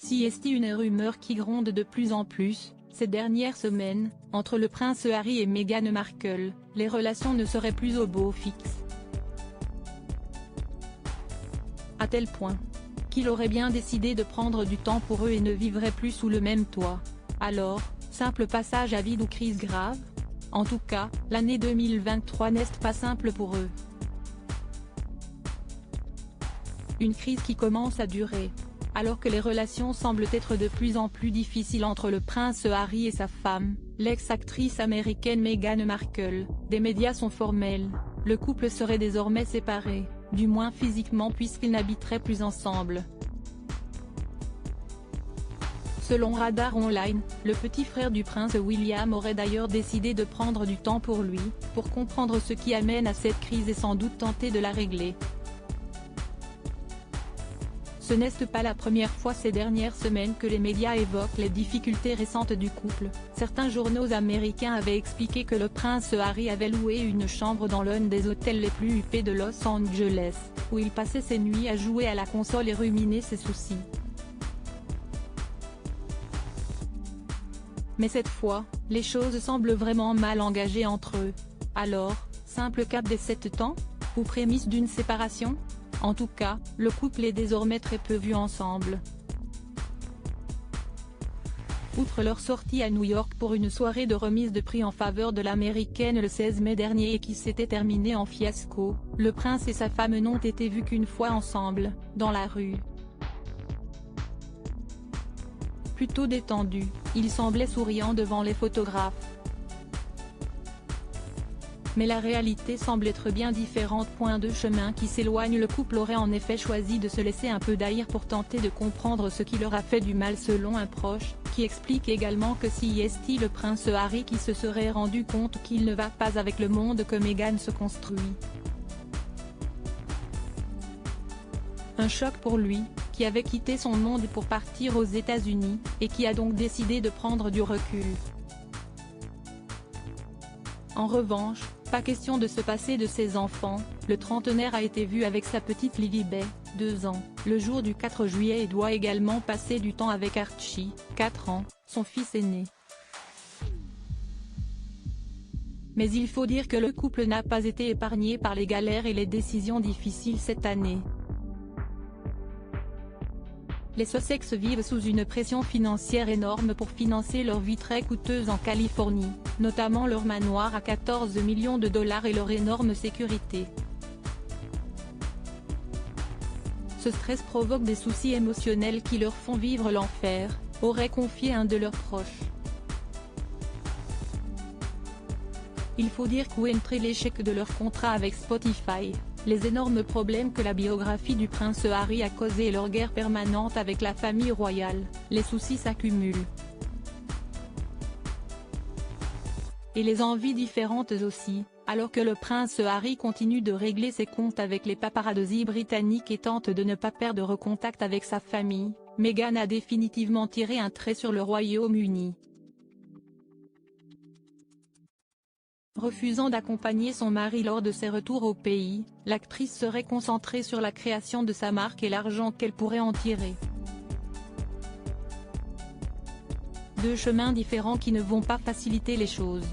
Si est une rumeur qui gronde de plus en plus, ces dernières semaines, entre le prince Harry et Meghan Markle, les relations ne seraient plus au beau fixe. À tel point qu'il aurait bien décidé de prendre du temps pour eux et ne vivrait plus sous le même toit. Alors, simple passage à vide ou crise grave? En tout cas, l'année 2023 n'est pas simple pour eux. Une crise qui commence à durer. Alors que les relations semblent être de plus en plus difficiles entre le prince Harry et sa femme, l'ex-actrice américaine Meghan Markle, des médias sont formels, le couple serait désormais séparé, du moins physiquement puisqu'ils n'habiteraient plus ensemble. Selon Radar Online, le petit frère du prince William aurait d'ailleurs décidé de prendre du temps pour lui, pour comprendre ce qui amène à cette crise et sans doute tenter de la régler. Ce n'est pas la première fois ces dernières semaines que les médias évoquent les difficultés récentes du couple. Certains journaux américains avaient expliqué que le prince Harry avait loué une chambre dans l'un des hôtels les plus huppés de Los Angeles, où il passait ses nuits à jouer à la console et ruminer ses soucis. Mais cette fois, les choses semblent vraiment mal engagées entre eux. Alors, simple cap des 7 ans? Ou prémisse d'une séparation? En tout cas, le couple est désormais très peu vu ensemble. Outre leur sortie à New York pour une soirée de remise de prix en faveur de l'américaine le 16 mai dernier et qui s'était terminée en fiasco, le prince et sa femme n'ont été vus qu'une fois ensemble, dans la rue. Plutôt détendu, il semblait souriant devant les photographes. Mais la réalité semble être bien différente. De chemin qui s'éloigne, le couple aurait en effet choisi de se laisser un peu d'haïr pour tenter de comprendre ce qui leur a fait du mal selon un proche, qui explique également que si est le prince Harry qui se serait rendu compte qu'il ne va pas avec le monde que Meghan se construit. Un choc pour lui, qui avait quitté son monde pour partir aux États-Unis, et qui a donc décidé de prendre du recul. En revanche, pas question de se passer de ses enfants, le trentenaire a été vu avec sa petite Lilibet, 2 ans, le jour du 4 juillet et doit également passer du temps avec Archie, 4 ans, son fils aîné. Mais il faut dire que le couple n'a pas été épargné par les galères et les décisions difficiles cette année. Les Sussex vivent sous une pression financière énorme pour financer leur vie très coûteuse en Californie, notamment leur manoir à 14 millions de dollars et leur énorme sécurité. Ce stress provoque des soucis émotionnels qui leur font vivre l'enfer, aurait confié un de leurs proches. Il faut dire qu'entre l'échec de leur contrat avec Spotify, les énormes problèmes que la biographie du prince Harry a causés et leur guerre permanente avec la famille royale, les soucis s'accumulent. Et les envies différentes aussi, alors que le prince Harry continue de régler ses comptes avec les paparazzi britanniques et tente de ne pas perdre contact avec sa famille, Meghan a définitivement tiré un trait sur le Royaume-Uni. Refusant d'accompagner son mari lors de ses retours au pays, l'actrice serait concentrée sur la création de sa marque et l'argent qu'elle pourrait en tirer. 2 chemins différents qui ne vont pas faciliter les choses.